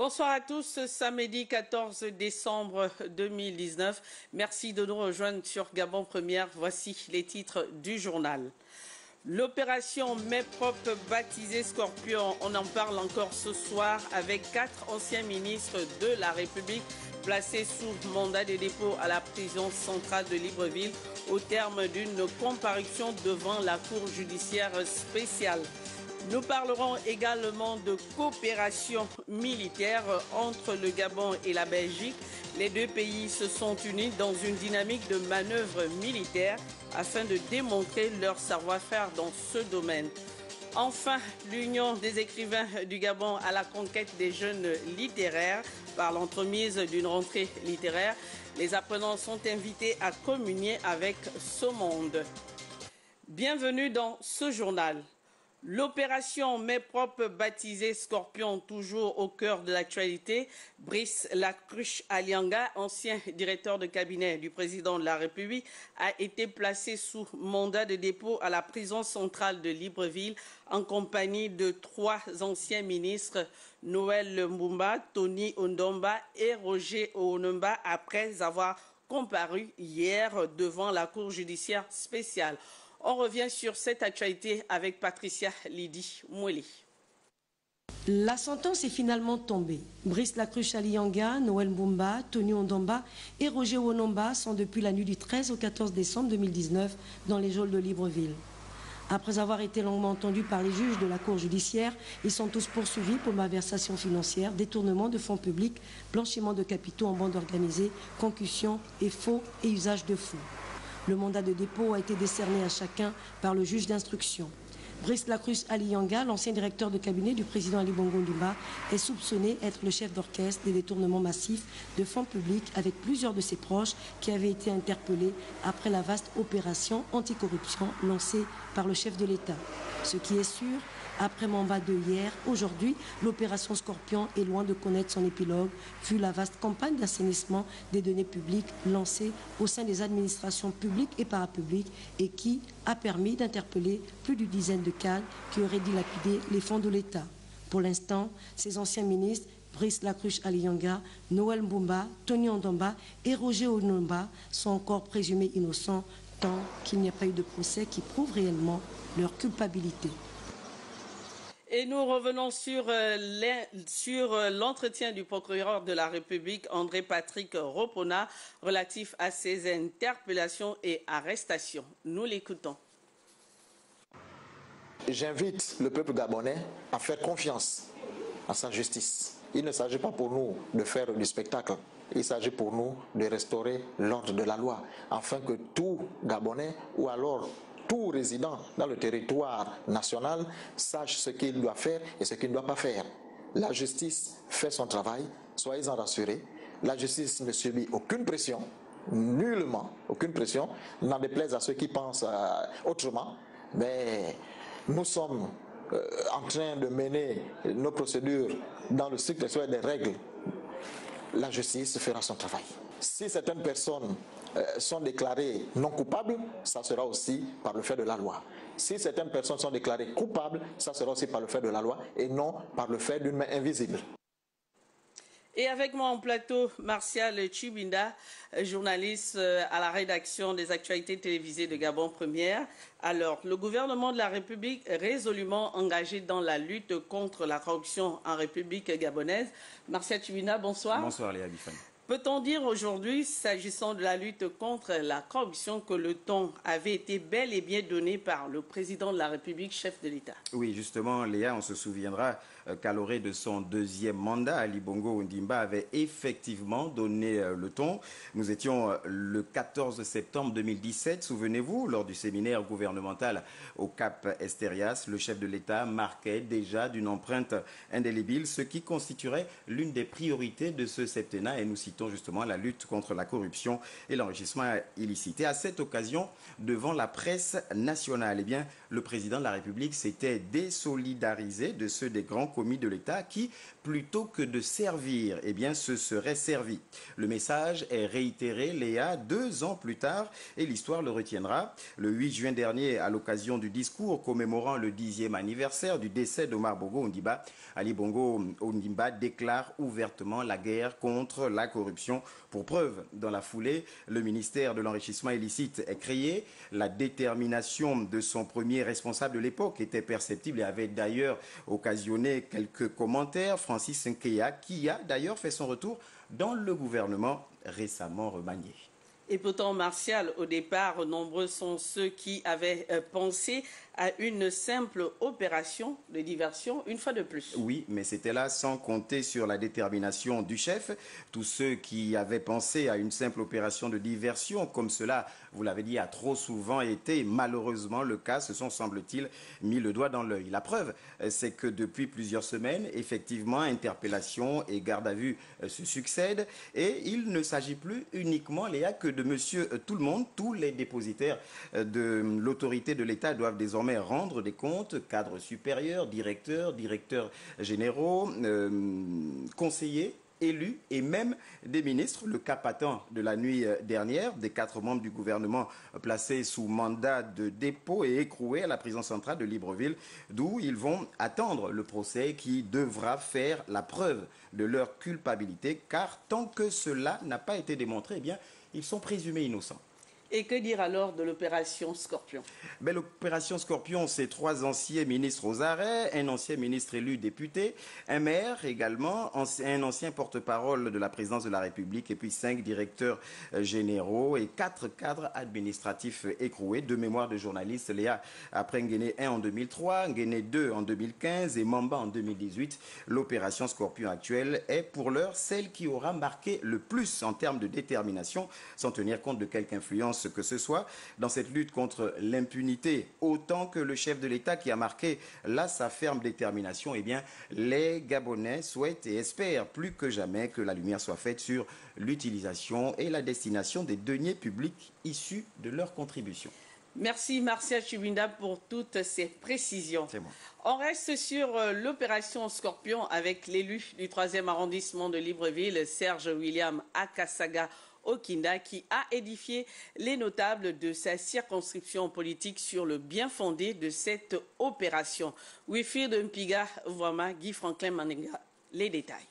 Bonsoir à tous, samedi 14 décembre 2019. Merci de nous rejoindre sur Gabon Première. Voici les titres du journal. L'opération Mes Propres baptisée Scorpion, on en parle encore ce soir avec 4 anciens ministres de la République placés sous mandat de dépôt à la prison centrale de Libreville au terme d'une comparution devant la Cour judiciaire spéciale. Nous parlerons également de coopération militaire entre le Gabon et la Belgique. Les deux pays se sont unis dans une dynamique de manœuvre militaire afin de démontrer leur savoir-faire dans ce domaine. Enfin, l'Union des écrivains du Gabon à la conquête des jeunes littéraires par l'entremise d'une rentrée littéraire. Les apprenants sont invités à communier avec ce monde. Bienvenue dans ce journal. L'opération Mes Propres baptisée Scorpion, toujours au cœur de l'actualité. Brice Lacruche Alianga, ancien directeur de cabinet du président de la République, a été placé sous mandat de dépôt à la prison centrale de Libreville en compagnie de 3 anciens ministres, Noël Mbumba, Tony Ondomba et Roger Onomba, après avoir comparu hier devant la Cour judiciaire spéciale. On revient sur cette actualité avec Patricia Lydie Moueli. La sentence est finalement tombée. Brice Lacruche Alianga, Noël Mbumba, Tony Ondomba et Roger Onomba sont depuis la nuit du 13 au 14 décembre 2019 dans les geôles de Libreville. Après avoir été longuement entendus par les juges de la Cour judiciaire, ils sont tous poursuivis pour malversation financière, détournement de fonds publics, blanchiment de capitaux en bande organisée, concussion et faux et usage de faux. Le mandat de dépôt a été décerné à chacun par le juge d'instruction. Brice Lacruche Alianga, l'ancien directeur de cabinet du président Ali Bongo Ndimba, est soupçonné d'être le chef d'orchestre des détournements massifs de fonds publics avec plusieurs de ses proches qui avaient été interpellés après la vaste opération anticorruption lancée par le chef de l'État. Ce qui est sûr, après Mamba de hier, aujourd'hui, l'opération Scorpion est loin de connaître son épilogue, vu la vaste campagne d'assainissement des données publiques lancée au sein des administrations publiques et parapubliques et qui a permis d'interpeller plus d'une dizaine de cadres qui auraient dilapidé les fonds de l'État. Pour l'instant, ces anciens ministres, Brice Lacruche Alianga, Noël Mbumba, Tony Ondomba et Roger Onomba, sont encore présumés innocents tant qu'il n'y a pas eu de procès qui prouve réellement leur culpabilité. Et nous revenons sur l'entretien du procureur de la République, André Patrick Ropona, relatif à ses interpellations et arrestations. Nous l'écoutons. J'invite le peuple gabonais à faire confiance à sa justice. Il ne s'agit pas pour nous de faire du spectacle. Il s'agit pour nous de restaurer l'ordre de la loi, afin que tout Gabonais ou alors tout résident dans le territoire national sache ce qu'il doit faire et ce qu'il ne doit pas faire. La justice fait son travail, soyez-en rassurés. La justice ne subit aucune pression, nullement aucune pression, n'en déplaise à ceux qui pensent autrement. Mais nous sommes en train de mener nos procédures dans le strict respect des règles. La justice fera son travail. Si certaines personnes sont déclarées non coupables, ça sera aussi par le fait de la loi. Si certaines personnes sont déclarées coupables, ça sera aussi par le fait de la loi et non par le fait d'une main invisible. Et avec moi en plateau, Martial Chibinda, journaliste à la rédaction des actualités télévisées de Gabon Première. Alors, le gouvernement de la République est résolument engagé dans la lutte contre la corruption en République gabonaise. Martial Chibinda, bonsoir. Bonsoir Léa Bifan. Peut-on dire aujourd'hui, s'agissant de la lutte contre la corruption, que le ton avait été bel et bien donné par le président de la République, chef de l'État? Oui, justement, Léa, on se souviendra qu'à l'orée de son deuxième mandat, Ali Bongo Ondimba avait effectivement donné le ton. Nous étions le 14 septembre 2017, souvenez-vous, lors du séminaire gouvernemental au Cap Esterias, le chef de l'État marquait déjà d'une empreinte indélébile ce qui constituerait l'une des priorités de ce septennat, et nous citons justement la lutte contre la corruption et l'enrichissement illicite. Et à cette occasion, devant la presse nationale, eh bien, le président de la République s'était désolidarisé de ceux des grands commis de l'État qui, plutôt que de servir, eh bien, se seraient servis. Le message est réitéré, Léa, 2 ans plus tard, et l'histoire le retiendra. Le 8 juin dernier, à l'occasion du discours commémorant le 10e anniversaire du décès d'Omar Bongo Ondimba, Ali Bongo Ondimba déclare ouvertement la guerre contre la corruption. Pour preuve, dans la foulée, le ministère de l'enrichissement illicite est créé. La détermination de son premier responsable de l'époque était perceptible et avait d'ailleurs occasionné quelques commentaires. Francis Nkeya, qui a d'ailleurs fait son retour dans le gouvernement récemment remanié. Et pourtant, Martial, au départ, nombreux sont ceux qui avaient pensé à une simple opération de diversion, une fois de plus. Oui, mais c'était là sans compter sur la détermination du chef. Tous ceux qui avaient pensé à une simple opération de diversion, comme cela, vous l'avez dit, a trop souvent été malheureusement le cas, se sont, semble-t-il, mis le doigt dans l'œil. La preuve, c'est que depuis plusieurs semaines, effectivement, interpellations et garde à vue se succèdent. Et il ne s'agit plus uniquement, Léa, que de monsieur tout le monde. Tous les dépositaires de l'autorité de l'État doivent désormais rendre des comptes, cadres supérieurs, directeurs généraux, conseillers, élus et même des ministres. Le cas patent de la nuit dernière, des 4 membres du gouvernement placés sous mandat de dépôt et écroués à la prison centrale de Libreville, d'où ils vont attendre le procès qui devra faire la preuve de leur culpabilité, car tant que cela n'a pas été démontré, eh bien, ils sont présumés innocents. Et que dire alors de l'opération Scorpion? L'opération Scorpion, c'est 3 anciens ministres aux arrêts, un ancien ministre élu député, un maire également, un ancien porte-parole de la présidence de la République et puis 5 directeurs généraux et 4 cadres administratifs écroués. 2 mémoires de journalistes, Léa, après Nguéné 1 en 2003, Nguéné 2 en 2015 et Mamba en 2018. L'opération Scorpion actuelle est pour l'heure celle qui aura marqué le plus en termes de détermination, sans tenir compte de quelque influence que ce soit, dans cette lutte contre l'impunité, autant que le chef de l'État qui a marqué là sa ferme détermination. Eh bien, les Gabonais souhaitent et espèrent plus que jamais que la lumière soit faite sur l'utilisation et la destination des deniers publics issus de leurs contributions. Merci Martial Chibinda pour toutes ces précisions. C'est moi. On reste sur l'opération Scorpion avec l'élu du 3e arrondissement de Libreville, Serge William Akasaga Okinda, qui a édifié les notables de sa circonscription politique sur le bien fondé de cette opération. Wilfried Mpiga, Voima, Guy Franklin Manenga, les détails.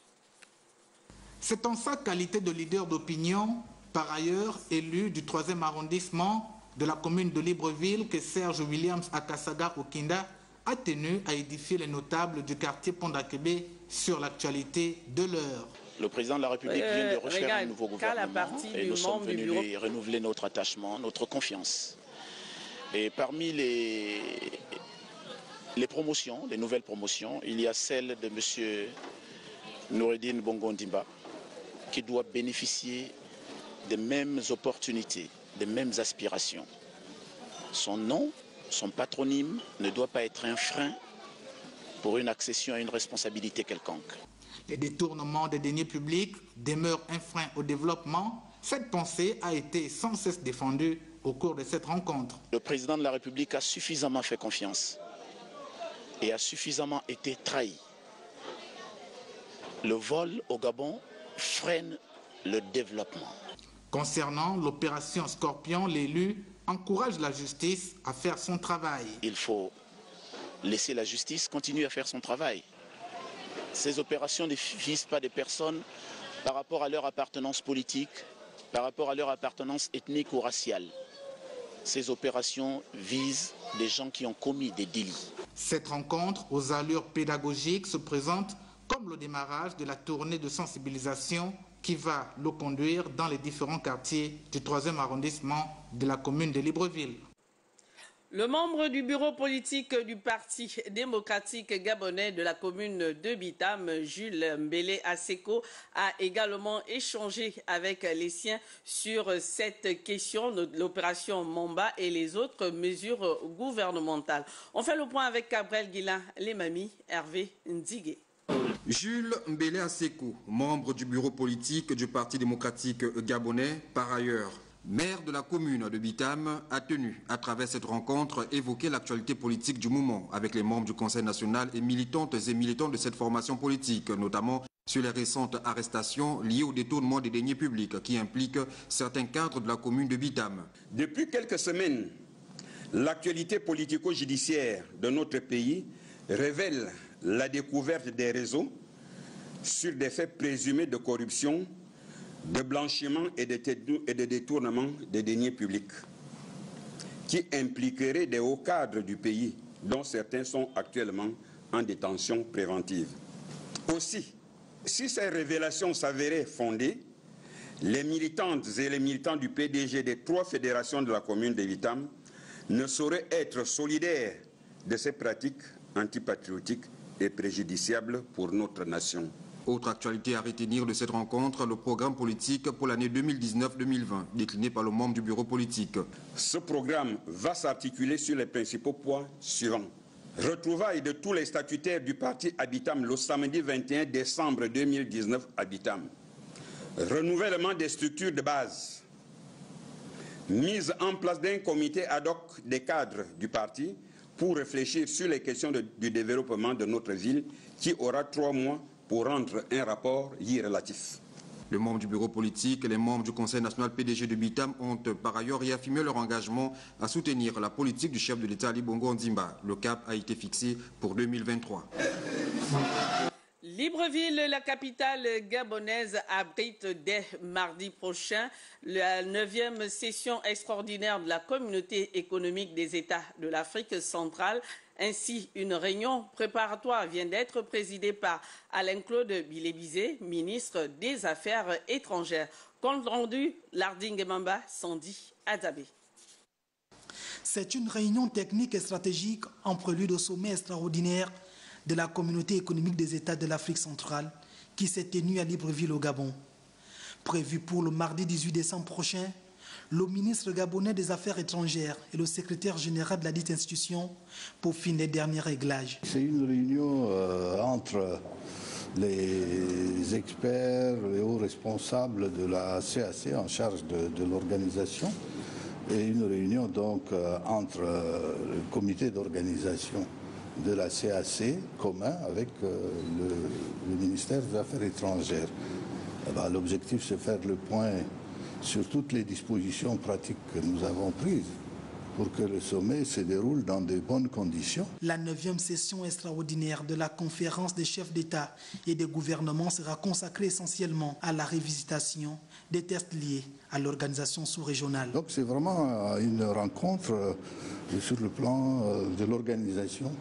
C'est en sa qualité de leader d'opinion, par ailleurs élu du 3e arrondissement de la commune de Libreville, que Serge Williams Akasaga Okinda a tenu à édifier les notables du quartier Pondakébé sur l'actualité de l'heure. Le président de la République vient de refaire un nouveau gouvernement et nous sommes venus lui renouveler notre attachement, notre confiance. Et parmi les promotions, les nouvelles promotions, il y a celle de M. Noureddine Bongo Ondimba qui doit bénéficier des mêmes opportunités, des mêmes aspirations. Son nom, son patronyme ne doit pas être un frein pour une accession à une responsabilité quelconque. Les détournements des deniers publics demeurent un frein au développement. Cette pensée a été sans cesse défendue au cours de cette rencontre. Le président de la République a suffisamment fait confiance et a suffisamment été trahi. Le vol au Gabon freine le développement. Concernant l'opération Scorpion, l'élu encourage la justice à faire son travail. Il faut laisser la justice continuer à faire son travail. Ces opérations ne visent pas des personnes par rapport à leur appartenance politique, par rapport à leur appartenance ethnique ou raciale. Ces opérations visent des gens qui ont commis des délits. Cette rencontre aux allures pédagogiques se présente comme le démarrage de la tournée de sensibilisation qui va le conduire dans les différents quartiers du 3e arrondissement de la commune de Libreville. Le membre du bureau politique du Parti démocratique gabonais de la commune de Bitam, Jules Mbélé Aseko, a également échangé avec les siens sur cette question de l'opération Mamba et les autres mesures gouvernementales. On fait le point avec Gabriel Guillain, les mamies, Hervé Ndigé. Jules Mbélé Aseko, membre du bureau politique du Parti démocratique gabonais, par ailleurs maire de la commune de Bitam, a tenu, à travers cette rencontre, évoquer l'actualité politique du moment avec les membres du Conseil national et militantes et militants de cette formation politique, notamment sur les récentes arrestations liées au détournement des deniers publics qui impliquent certains cadres de la commune de Bitam. Depuis quelques semaines, l'actualité politico-judiciaire de notre pays révèle la découverte des réseaux sur des faits présumés de corruption, de blanchiment et de détournement des deniers publics qui impliqueraient des hauts cadres du pays, dont certains sont actuellement en détention préventive. Aussi, si ces révélations s'avéraient fondées, les militantes et les militants du PDG des 3 fédérations de la commune de Bitam ne sauraient être solidaires de ces pratiques antipatriotiques et préjudiciables pour notre nation. Autre actualité à retenir de cette rencontre, le programme politique pour l'année 2019-2020, décliné par le membre du bureau politique. Ce programme va s'articuler sur les principaux points suivants. Retrouvailles de tous les statutaires du parti à Bitam le samedi 21 décembre 2019 à Bitam. Renouvellement des structures de base. Mise en place d'un comité ad hoc des cadres du parti pour réfléchir sur les questions du développement de notre ville qui aura 3 mois pour rendre un rapport y relatif. Les membres du bureau politique et les membres du Conseil national PDG de Bitam ont par ailleurs réaffirmé leur engagement à soutenir la politique du chef de l'État Ali Bongo Ondimba. Le cap a été fixé pour 2023. Libreville, la capitale gabonaise, abrite dès mardi prochain la 9e session extraordinaire de la Communauté économique des États de l'Afrique centrale. Ainsi, une réunion préparatoire vient d'être présidée par Alain-Claude Bilébizé, ministre des Affaires étrangères. Compte rendu, Larding Mamba, Sandy Adabé. C'est une réunion technique et stratégique en prélude au sommet extraordinaire de la Communauté économique des États de l'Afrique centrale qui s'est tenue à Libreville au Gabon. Prévu pour le mardi 18 décembre prochain, le ministre gabonais des Affaires étrangères et le secrétaire général de la dite institution peaufinent les derniers réglages. C'est une réunion entre les experts, les hauts responsables de la CAC en charge de l'organisation et une réunion donc entre le comité d'organisation de la CAC commun avec le ministère des Affaires étrangères. L'objectif, c'est faire le point sur toutes les dispositions pratiques que nous avons prises pour que le sommet se déroule dans de bonnes conditions. La 9e session extraordinaire de la conférence des chefs d'État et des gouvernements sera consacrée essentiellement à la révisitation des tests liés à l'organisation sous-régionale. Donc c'est vraiment une rencontre sur le plan de l'organisation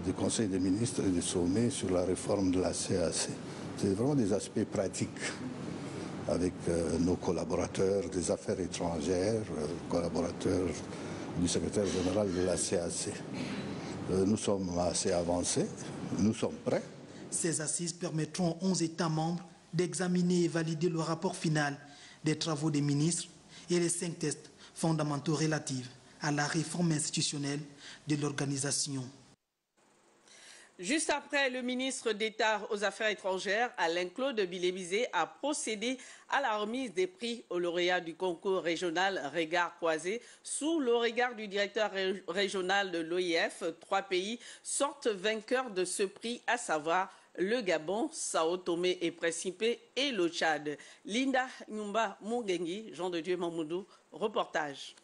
du Conseil des ministres et du sommet sur la réforme de la CAC. C'est vraiment des aspects pratiques avec nos collaborateurs des affaires étrangères, collaborateurs du secrétaire général de la CAC. Nous sommes assez avancés, nous sommes prêts. Ces assises permettront aux 11 États membres d'examiner et valider le rapport final des travaux des ministres et les 5 tests fondamentaux relatifs à la réforme institutionnelle de l'organisation. Juste après, le ministre d'État aux Affaires étrangères, Alain-Claude Bilébizé, a procédé à la remise des prix aux lauréats du concours régional Regard croisé. Sous le regard du directeur régional de l'OIF, 3 pays sortent vainqueurs de ce prix, à savoir le Gabon, Sao Tomé et Principe et le Tchad. Linda Nyumba Mungengi, Jean de Dieu Mamoudou, reportage.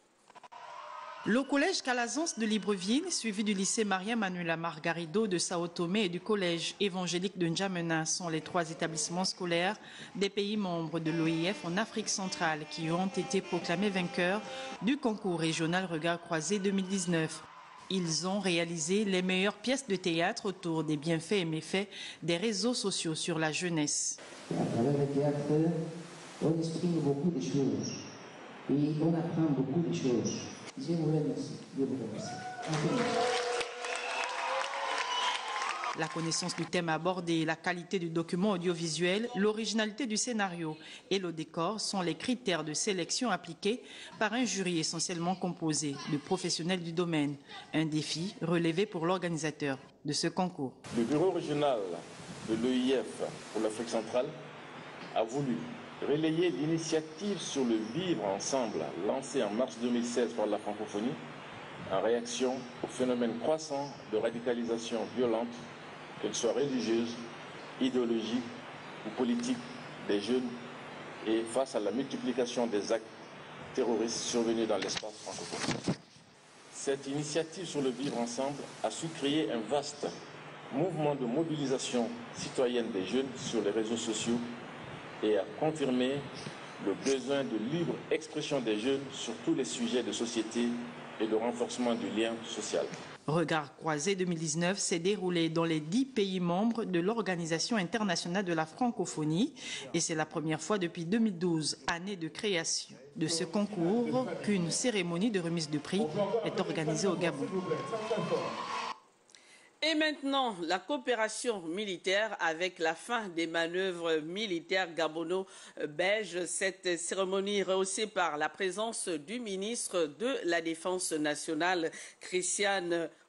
Le collège Calazans de Libreville, suivi du lycée Maria Manuela Margarido de Sao Tomé et du collège évangélique de N'Djamena sont les 3 établissements scolaires des pays membres de l'OIF en Afrique centrale qui ont été proclamés vainqueurs du concours régional Regard croisé 2019. Ils ont réalisé les meilleures pièces de théâtre autour des bienfaits et méfaits des réseaux sociaux sur la jeunesse. À travers le théâtre, on exprime beaucoup de choses et on apprend beaucoup de choses. Je vous remercie. Je vous remercie. La connaissance du thème abordé, la qualité du document audiovisuel, l'originalité du scénario et le décor sont les critères de sélection appliqués par un jury essentiellement composé de professionnels du domaine. Un défi relevé pour l'organisateur de ce concours. Le bureau régional de l'OIF pour l'Afrique centrale a voulu relayer l'initiative sur le vivre ensemble lancée en mars 2016 par la francophonie en réaction au phénomène croissant de radicalisation violente, qu'elle soit religieuse, idéologique ou politique des jeunes et face à la multiplication des actes terroristes survenus dans l'espace francophone. Cette initiative sur le vivre ensemble a su créer un vaste mouvement de mobilisation citoyenne des jeunes sur les réseaux sociaux et a confirmé le besoin de libre expression des jeunes sur tous les sujets de société et de renforcement du lien social. Regard croisé 2019 s'est déroulé dans les 10 pays membres de l'Organisation internationale de la francophonie et c'est la première fois depuis 2012, année de création de ce concours, qu'une cérémonie de remise de prix est organisée au Gabon. Et maintenant, la coopération militaire avec la fin des manœuvres militaires gabono-belges. Cette cérémonie rehaussée par la présence du ministre de la Défense nationale,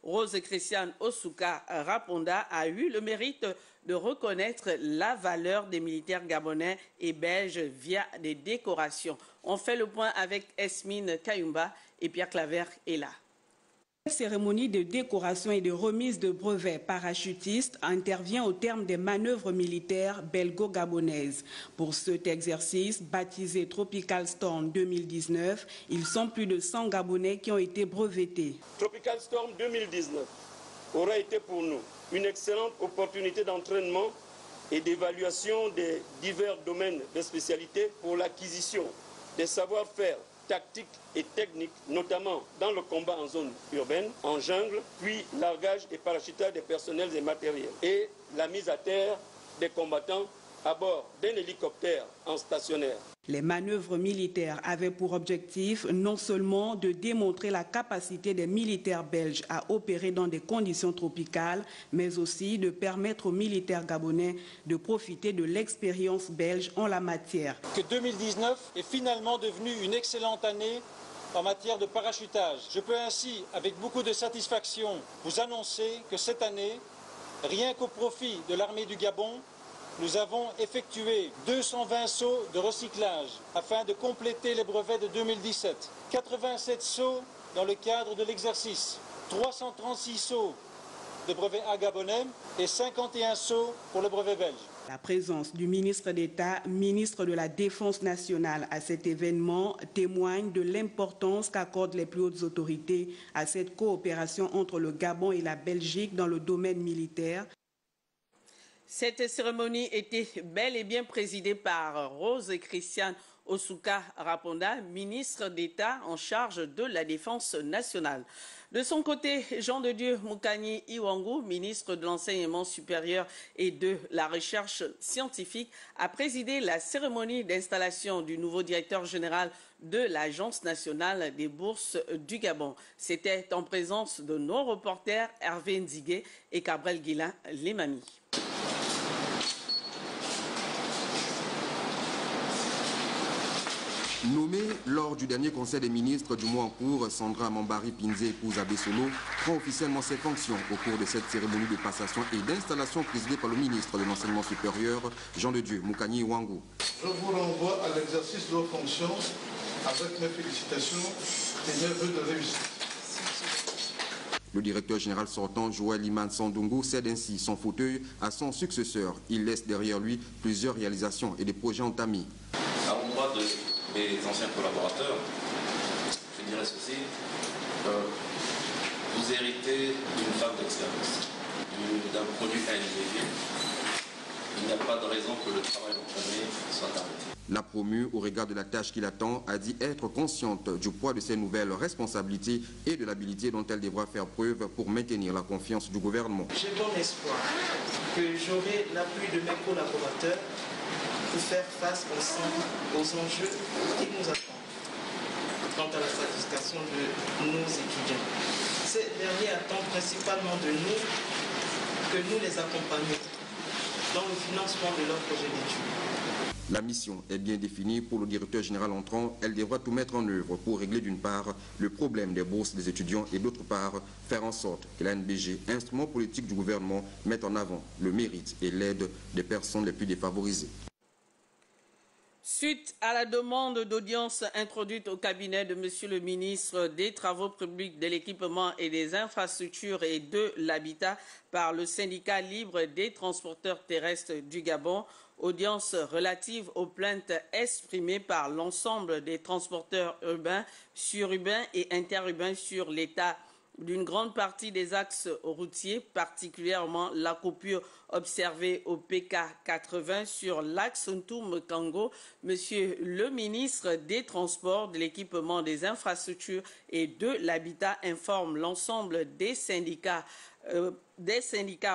Rose Christiane Osuka Raponda, a eu le mérite de reconnaître la valeur des militaires gabonais et belges via des décorations. On fait le point avec Esmine Kayumba et Pierre Claver est là. La cérémonie de décoration et de remise de brevets parachutistes intervient au terme des manœuvres militaires belgo-gabonaises. Pour cet exercice, baptisé Tropical Storm 2019, ils sont plus de 100 Gabonais qui ont été brevetés. Tropical Storm 2019 aura été pour nous une excellente opportunité d'entraînement et d'évaluation des divers domaines de spécialité pour l'acquisition des savoir-faire tactiques et techniques, notamment dans le combat en zone urbaine, en jungle, puis largage et parachutage des personnels et matériels, et la mise à terre des combattants à bord d'un hélicoptère en stationnaire. Les manœuvres militaires avaient pour objectif non seulement de démontrer la capacité des militaires belges à opérer dans des conditions tropicales, mais aussi de permettre aux militaires gabonais de profiter de l'expérience belge en la matière. Que 2019 est finalement devenue une excellente année en matière de parachutage. Je peux ainsi, avec beaucoup de satisfaction, vous annoncer que cette année, rien qu'au profit de l'armée du Gabon, nous avons effectué 220 sauts de recyclage afin de compléter les brevets de 2017. 87 sauts dans le cadre de l'exercice, 336 sauts de brevet A gabonais et 51 sauts pour le brevet belge. La présence du ministre d'État, ministre de la Défense nationale à cet événement témoigne de l'importance qu'accordent les plus hautes autorités à cette coopération entre le Gabon et la Belgique dans le domaine militaire. Cette cérémonie était bel et bien présidée par Rose Christiane Osuka Raponda, ministre d'État en charge de la Défense nationale. De son côté, Jean de Dieu Mukani Iwangu, ministre de l'Enseignement supérieur et de la Recherche scientifique, a présidé la cérémonie d'installation du nouveau directeur général de l'Agence nationale des bourses du Gabon. C'était en présence de nos reporters Hervé Nzigué et Cabrel Guillain Lemami. Nommée lors du dernier conseil des ministres du mois en cours, Sandra Mambari Pinze, épouse Abesolo, prend officiellement ses fonctions au cours de cette cérémonie de passation et d'installation présidée par le ministre de l'Enseignement supérieur, Jean de Dieu Mukani Iwangu. Je vous renvoie à l'exercice de vos fonctions avec mes félicitations et mes vœux de réussite. Le directeur général sortant, Joël Iman Sandungu, cède ainsi son fauteuil à son successeur. Il laisse derrière lui plusieurs réalisations et des projets entamés. À l'endroit des anciens collaborateurs, je dirais ceci, vous héritez d'une femme d'expérience, d'un produit individuel. Il n'y a pas de raison que le travail entamé soit arrêté. La promue, au regard de la tâche qui l'attend, a dit être consciente du poids de ses nouvelles responsabilités et de l'habilité dont elle devra faire preuve pour maintenir la confiance du gouvernement. J'ai bon espoir que j'aurai l'appui de mes collaborateurs pour faire face ensemble aux enjeux qui nous attendent quant à la satisfaction de nos étudiants. Ces derniers attendent principalement de nous que nous les accompagnions dans le financement de leurs projets d'études. La mission est bien définie pour le directeur général entrant. Elle devra tout mettre en œuvre pour régler d'une part le problème des bourses des étudiants et d'autre part faire en sorte que la NBG, instrument politique du gouvernement, mette en avant le mérite et l'aide des personnes les plus défavorisées. Suite à la demande d'audience introduite au cabinet de Monsieur le ministre des Travaux publics, de l'Équipement et des Infrastructures et de l'Habitat par le syndicat libre des transporteurs terrestres du Gabon, audience relative aux plaintes exprimées par l'ensemble des transporteurs urbains, sururbains et interurbains sur l'état d'une grande partie des axes routiers, particulièrement la coupure observée au PK 80 sur l'axe Ntoum-Kango. Monsieur le ministre des Transports, de l'Équipement des Infrastructures et de l'Habitat informe l'ensemble des syndicats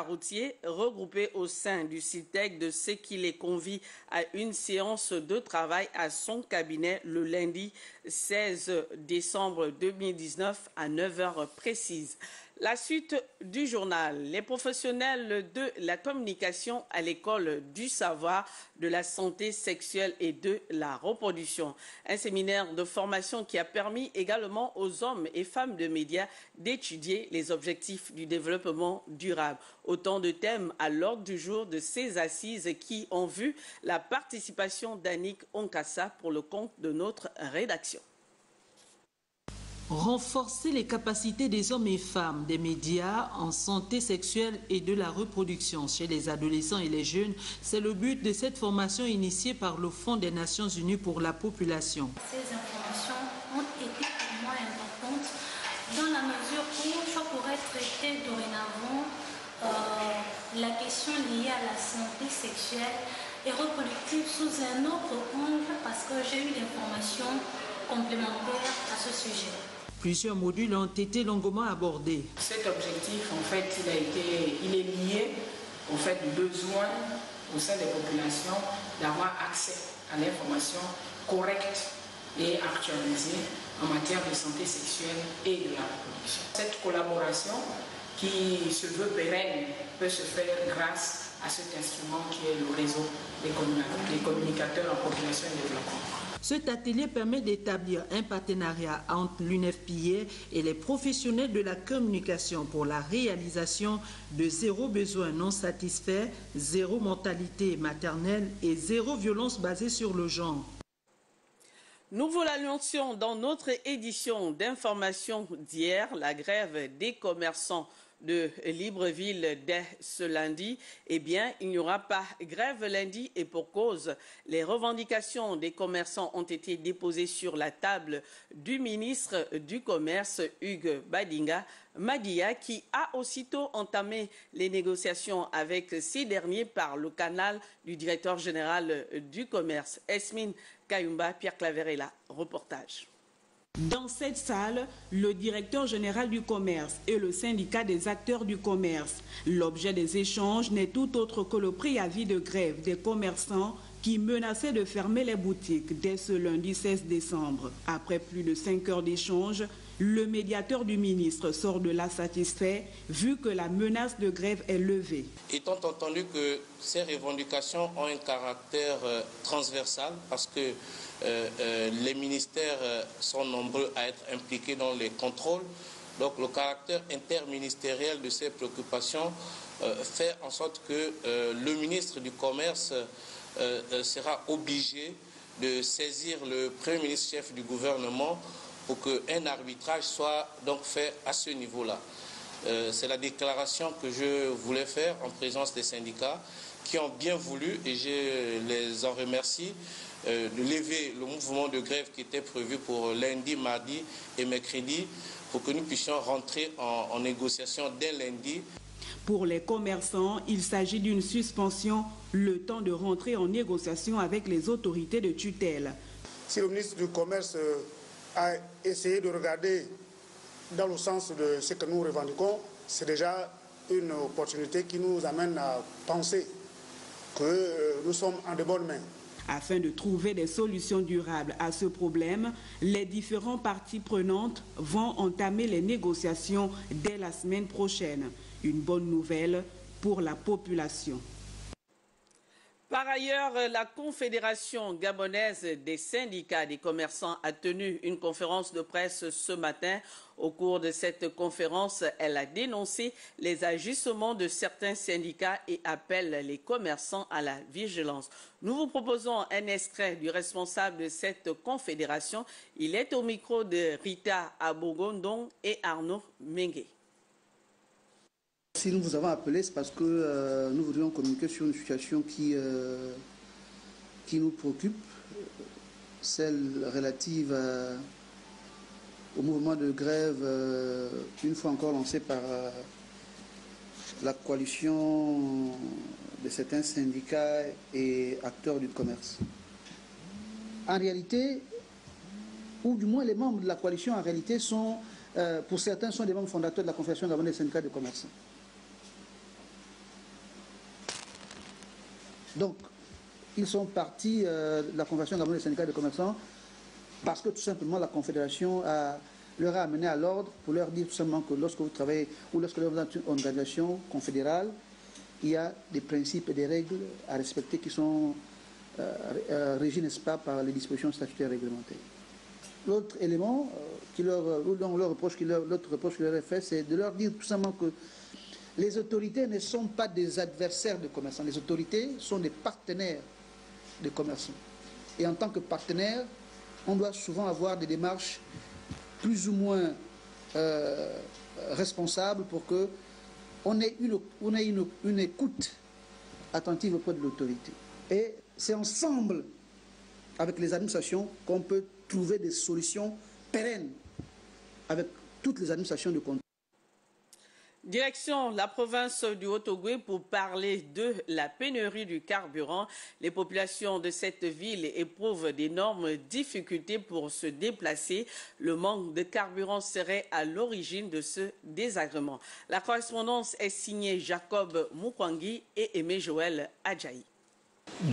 routiers regroupés au sein du CITEC de ce qui les convie à une séance de travail à son cabinet le lundi 16 décembre 2019 à 9h précises. La suite du journal. Les professionnels de la communication à l'école du savoir, de la santé sexuelle et de la reproduction. Un séminaire de formation qui a permis également aux hommes et femmes de médias d'étudier les objectifs du développement durable. Autant de thèmes à l'ordre du jour de ces assises qui ont vu la participation d'Annick Onkassa pour le compte de notre rédaction. Renforcer les capacités des hommes et femmes des médias en santé sexuelle et de la reproduction chez les adolescents et les jeunes, c'est le but de cette formation initiée par le Fonds des Nations Unies pour la population. Ces informations ont été pour moi importantes dans la mesure où je pourrais traiter dorénavant la question liée à la santé sexuelle et reproductive sous un autre angle parce que j'ai eu des formations complémentaires à ce sujet. Plusieurs modules ont été longuement abordés. Cet objectif, en fait, il est lié au fait du besoin au sein des populations d'avoir accès à l'information correcte et actualisée en matière de santé sexuelle et de la reproduction. Cette collaboration qui se veut pérenne peut se faire grâce à cet instrument qui est le réseau des communicateurs en population et développement. Cet atelier permet d'établir un partenariat entre l'UNFPA et les professionnels de la communication pour la réalisation de zéro besoin non satisfait, zéro mortalité maternelle et zéro violence basée sur le genre. Nous vous l'annoncions dans notre édition d'information d'hier, la grève des commerçants de Libreville dès ce lundi. Eh bien, il n'y aura pas grève lundi et pour cause, les revendications des commerçants ont été déposées sur la table du ministre du Commerce, Hugues Badinga Madia, qui a aussitôt entamé les négociations avec ces derniers par le canal du directeur général du Commerce. Esmine Kayumba, Pierre Claverella, reportage. Dans cette salle, le directeur général du commerce et le syndicat des acteurs du commerce. L'objet des échanges n'est tout autre que le préavis de grève des commerçants qui menaçaient de fermer les boutiques dès ce lundi 16 décembre. Après plus de 5 heures d'échange, le médiateur du ministre sort de là satisfait vu que la menace de grève est levée. Étant entendu que ces revendications ont un caractère transversal parce que les ministères sont nombreux à être impliqués dans les contrôles, donc le caractère interministériel de ces préoccupations fait en sorte que le ministre du Commerce sera obligé de saisir le Premier ministre chef du gouvernement pour qu'un arbitrage soit donc fait à ce niveau-là. C'est la déclaration que je voulais faire en présence des syndicats qui ont bien voulu, et je les en remercie, de lever le mouvement de grève qui était prévu pour lundi, mardi et mercredi pour que nous puissions rentrer en négociation dès lundi. Pour les commerçants, il s'agit d'une suspension, le temps de rentrer en négociation avec les autorités de tutelle. Si le ministre du Commerce a essayé de regarder dans le sens de ce que nous revendiquons, c'est déjà une opportunité qui nous amène à penser que nous sommes en de bonnes mains. Afin de trouver des solutions durables à ce problème, les différentes parties prenantes vont entamer les négociations dès la semaine prochaine. Une bonne nouvelle pour la population. Par ailleurs, la Confédération gabonaise des syndicats des commerçants a tenu une conférence de presse ce matin. Au cours de cette conférence, elle a dénoncé les agissements de certains syndicats et appelle les commerçants à la vigilance. Nous vous proposons un extrait du responsable de cette confédération. Il est au micro de Rita Abogondong et Arnaud Mengue. Si nous vous avons appelé, c'est parce que nous voudrions communiquer sur une situation qui nous préoccupe, celle relative au mouvement de grève, une fois encore lancé par la coalition de certains syndicats et acteurs du commerce. En réalité, ou du moins les membres de la coalition en réalité sont, pour certains, sont des membres fondateurs de la Confédération gabonaise des syndicats de commerce. Donc, ils sont partis de la Confédération gabonaise des syndicats de commerçants parce que tout simplement la Confédération leur a amené à l'ordre pour leur dire tout simplement que lorsque vous travaillez ou lorsque vous êtes une organisation confédérale, il y a des principes et des règles à respecter qui sont régis, n'est-ce pas, par les dispositions statutaires réglementées. L'autre élément, l'autre reproche qui leur est fait, c'est de leur dire tout simplement que les autorités ne sont pas des adversaires de commerçants. Les autorités sont des partenaires des commerçants. Et en tant que partenaire, on doit souvent avoir des démarches plus ou moins responsables pour qu'on ait une écoute attentive auprès de l'autorité. Et c'est ensemble, avec les administrations, qu'on peut trouver des solutions pérennes avec toutes les administrations de contrôle. Direction la province du Haut-Ogooué pour parler de la pénurie du carburant. Les populations de cette ville éprouvent d'énormes difficultés pour se déplacer. Le manque de carburant serait à l'origine de ce désagrément. La correspondance est signée Jacob Mukwangi et Aimé Joël Adjaï.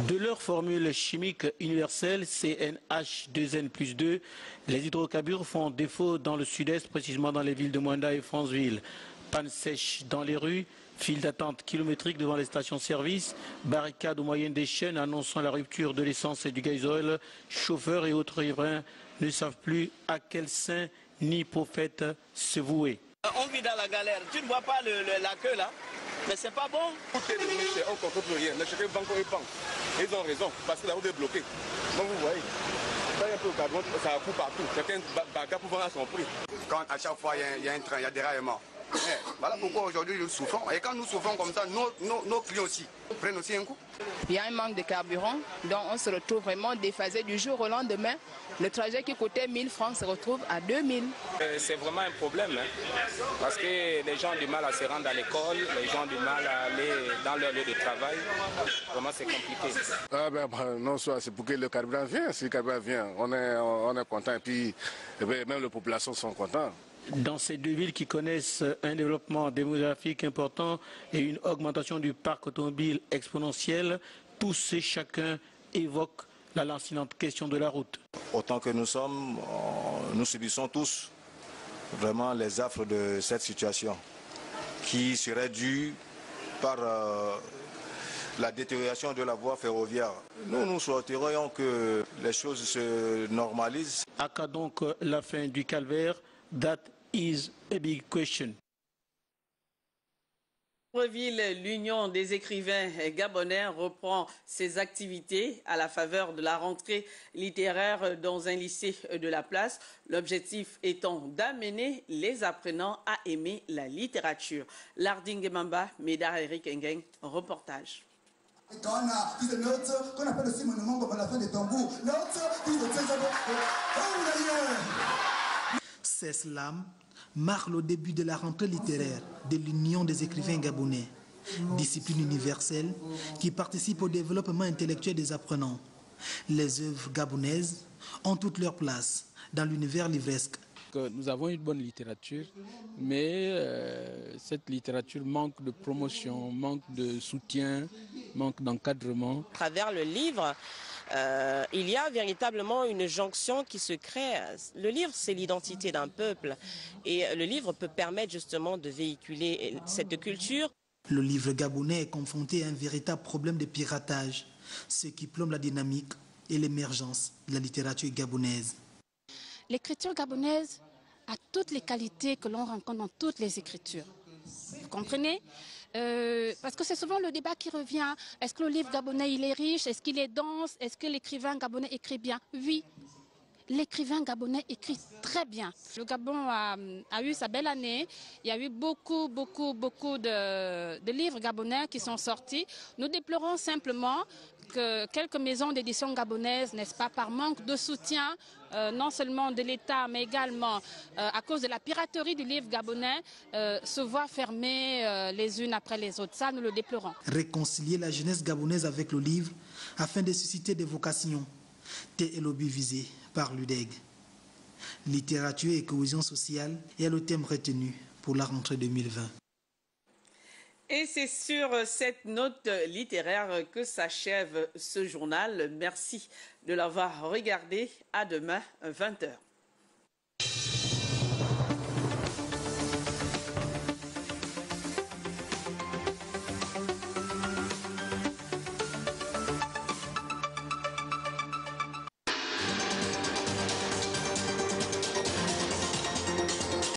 De leur formule chimique universelle CNH2N+2, les hydrocarbures font défaut dans le sud-est, précisément dans les villes de Mwanda et Franceville. Panne sèche dans les rues, file d'attente kilométrique devant les stations-service, barricades aux moyennes des chaînes annonçant la rupture de l'essence et du gasoil. Chauffeurs et autres riverains ne savent plus à quel saint ni prophète se vouer. On vit dans la galère. Tu ne vois pas la queue là? Mais c'est pas bon. Tout est devenu cher, on ne contrôle plus rien. Les chefs banques et banques. Ils ont raison, parce que la route est bloquée. Donc vous voyez, ça y est un peu au carburant, ça coûte partout. Chacun bagarre pour vendre à son prix. Quand à chaque fois il y a un train, il y a des déraillements. Voilà pourquoi aujourd'hui nous souffrons. Et quand nous souffrons comme ça, nos clients aussi prennent aussi un coup. Il y a un manque de carburant, donc on se retrouve vraiment déphasé du jour au lendemain. Le trajet qui coûtait 1000 francs se retrouve à 2000. C'est vraiment un problème, parce que les gens ont du mal à se rendre à l'école, les gens ont du mal à aller dans leur lieu de travail. Vraiment, c'est compliqué. Non, c'est pour que le carburant vienne. Si le carburant vient, on est content. Et puis, même les populations sont contentes. Dans ces deux villes qui connaissent un développement démographique important et une augmentation du parc automobile exponentielle, tous et chacun évoquent la lancinante question de la route. Autant que nous sommes, nous subissons tous vraiment les affres de cette situation qui serait due par la détérioration de la voie ferroviaire. Nous souhaiterions que les choses se normalisent. À quand donc la fin du calvaire? That is a big question. L'Union des écrivains gabonais reprend ses activités à la faveur de la rentrée littéraire dans un lycée de la place. L'objectif étant d'amener les apprenants à aimer la littérature. Larding Mamba, Médard Eric Engeng, reportage. Ces slams marquent le début de la rentrée littéraire de l'Union des écrivains gabonais, discipline universelle qui participe au développement intellectuel des apprenants. Les œuvres gabonaises ont toute leur place dans l'univers livresque. Nous avons une bonne littérature, mais cette littérature manque de promotion, manque de soutien, manque d'encadrement. À travers le livre, il y a véritablement une jonction qui se crée. Le livre, c'est l'identité d'un peuple et le livre peut permettre justement de véhiculer cette culture. Le livre gabonais est confronté à un véritable problème de piratage. ce qui plombe la dynamique et l'émergence de la littérature gabonaise. L'écriture gabonaise a toutes les qualités que l'on rencontre dans toutes les écritures. Vous comprenez? Parce que c'est souvent le débat qui revient. Est-ce que le livre gabonais il est riche? Est-ce qu'il est dense? Est-ce que l'écrivain gabonais écrit bien? Oui, l'écrivain gabonais écrit très bien. Le Gabon a eu sa belle année. Il y a eu beaucoup de livres gabonais qui sont sortis. Nous déplorons simplement que quelques maisons d'édition gabonaises, n'est-ce pas, par manque de soutien, non seulement de l'État, mais également à cause de la piraterie du livre gabonais, se voient fermer les unes après les autres. Ça, nous le déplorons. Réconcilier la jeunesse gabonaise avec le livre afin de susciter des vocations, tel est le but visé par l'UDEG. Littérature et cohésion sociale est le thème retenu pour la rentrée 2020. Et c'est sur cette note littéraire que s'achève ce journal. Merci de l'avoir regardé. À demain, 20h.